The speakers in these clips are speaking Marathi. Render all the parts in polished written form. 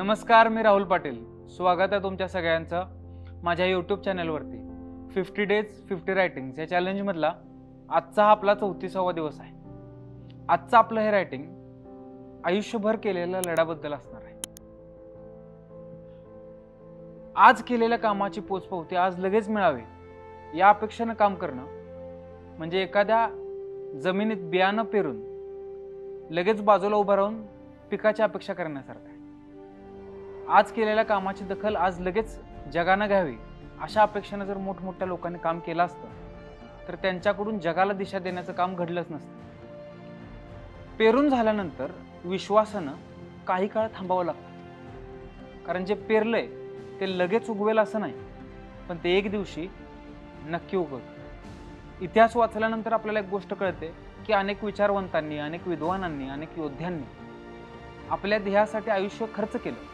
नमस्कार, मी राहुल पाटील. स्वागत आहे तुमच्या सगळ्यांचं माझ्या यूट्यूब चॅनलवरती. 50 डेज 50 रायटिंग्स या चॅलेंजमधला आजचा हा आपला 34वा दिवस आहे. आजचं आपलं हे रायटिंग आयुष्यभर केलेल्या लढ्याबद्दल असणार आहे. आज केलेल्या कामाची पोचपावती आज लगेच मिळावी या अपेक्षेनं काम करणं म्हणजे एखाद्या जमिनीत बियाणं पेरून लगेच बाजूला उभं राहून पिकाची अपेक्षा करण्यासारखं आहे. आज केलेल्या कामाची दखल आज लगेच जगानं घ्यावी अशा अपेक्षेनं जर मोठमोठ्या लोकांनी काम केलं असतं तर त्यांच्याकडून जगाला दिशा देण्याचं काम घडलंच नसतं. पेरून झाल्यानंतर विश्वासानं काही काळ थांबावं लागतं, कारण जे पेरलंय ते लगेच उगवेल असं नाही, पण ते एक दिवशी नक्की उगवतं. इतिहास वाचल्यानंतर आपल्याला एक गोष्ट कळते की अनेक विचारवंतांनी, अनेक विद्वानांनी, अनेक योद्ध्यांनी आपल्या ध्येयासाठी आयुष्य खर्च केलं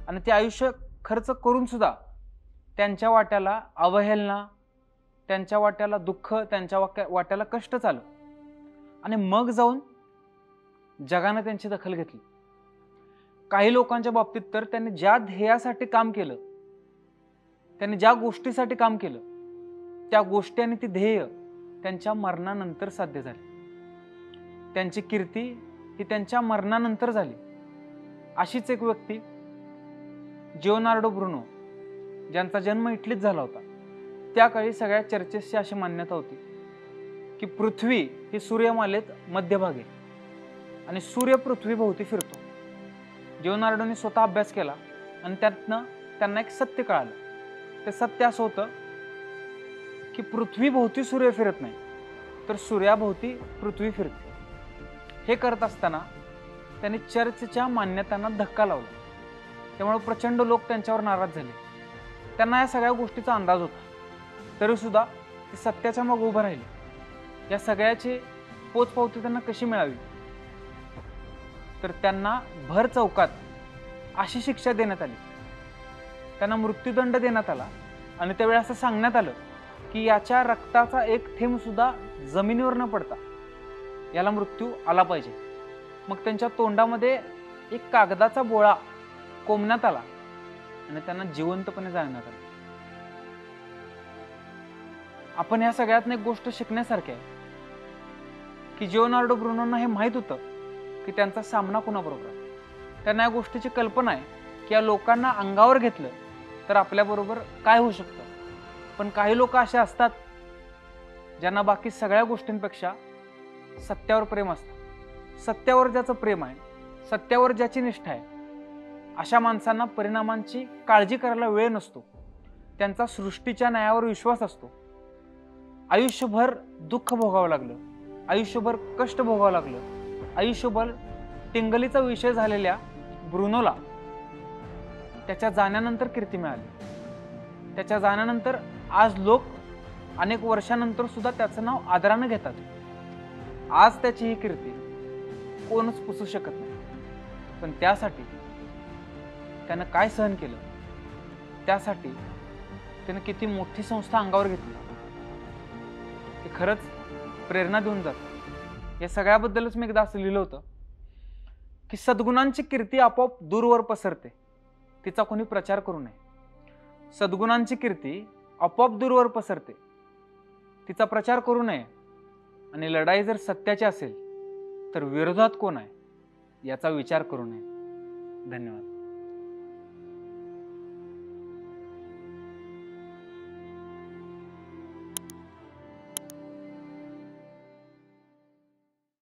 आणि ते आयुष्य खर्च करून सुद्धा त्यांच्या वाट्याला अवहेलना, त्यांच्या वाट्याला दुःख, त्यांच्या वाट्याला कष्ट आलं आणि मग जाऊन जगानं त्यांची दखल घेतली. काही लोकांच्या बाबतीत तर त्यांनी ज्या ध्येयासाठी काम केलं, त्यांनी ज्या गोष्टीसाठी काम केलं, त्या गोष्टी आणि ती ध्येय त्यांच्या मरणानंतर साध्य झाली. त्यांची कीर्ती ही त्यांच्या मरणानंतर झाली. अशीच एक व्यक्ती लिओनार्डो ब्रुनो, ज्यांचा जन्म इटलीत झाला होता. त्या काळी सगळ्या चर्चेसची अशी मान्यता होती की पृथ्वी ही सूर्यमालेत मध्यभागी आणि सूर्य पृथ्वीभोवती फिरतो. लिओनार्डोने स्वतः अभ्यास केला आणि त्यातनं त्यांना एक सत्य कळालं. ते सत्य असं होतं की पृथ्वीभोवती सूर्य फिरत नाही, तर सूर्याभोवती पृथ्वी फिरते. हे करत असताना त्यांनी चर्चच्या मान्यतांना धक्का लावला. त्यामुळे प्रचंड लोक त्यांच्यावर नाराज झाले. त्यांना या सगळ्या गोष्टीचा अंदाज होता, तरी सुद्धा ते सत्याच्या मग उभं राहिले. या सगळ्याची पोचपावती त्यांना कशी मिळावी, तर त्यांना भर चौकात अशी शिक्षा देण्यात आली. त्यांना मृत्यूदंड देण्यात आला आणि त्यावेळी असं सांगण्यात आलं की याच्या रक्ताचा एक थेंब सुद्धा जमिनीवर न पडता याला मृत्यू आला पाहिजे. मग त्यांच्या तोंडामध्ये एक कागदाचा बोळा कोंबण्यात आला आणि त्यांना जिवंतपणे जाळण्यात आले. आपण या सगळ्यातून एक गोष्ट शिकण्यासारखी आहे की लिओनार्डो ब्रुनोंना हे माहित होतं की त्यांचा सामना कुणाबरोबर आहे. त्यांना या गोष्टीची कल्पना आहे की या लोकांना अंगावर घेतलं तर आपल्याबरोबर काय होऊ शकतं. पण काही लोक असे असतात ज्यांना बाकी सगळ्या गोष्टींपेक्षा सत्यावर प्रेम असतं. सत्यावर ज्याचं प्रेम आहे, सत्यावर ज्याची निष्ठा आहे, अशा माणसांना परिणामांची काळजी करायला वेळ नसतो. त्यांचा सृष्टीच्या न्यायावर विश्वास असतो. आयुष्यभर दुःख भोगावं लागलं, आयुष्यभर कष्ट भोगावं लागलं, आयुष्यभर टिंगलीचा विषय झालेल्या ब्रुनोला त्याच्या जाण्यानंतर कीर्ती मिळाली. त्याच्या जाण्यानंतर आज लोक अनेक वर्षानंतर सुद्धा त्याचं नाव आदरानं घेतात. आज त्याची ही कीर्ती कोणच पुसू शकत नाही. पण त्यासाठी त्यानं काय सहन केलं, त्यासाठी त्यानं किती मोठी संस्था अंगावर घेतली, ते खरंच प्रेरणा देऊन जातं. या सगळ्याबद्दलच मी एकदा असं लिहिलं होतं की सद्गुणांची कीर्ती आपोआप दूरवर पसरते, तिचा कोणी प्रचार करू नये. सद्गुणांची कीर्ती आपोआप दूरवर पसरते, तिचा प्रचार करू नये. आणि लढाई जर सत्याची असेल तर विरोधात कोण आहे याचा विचार करू नये. धन्यवाद.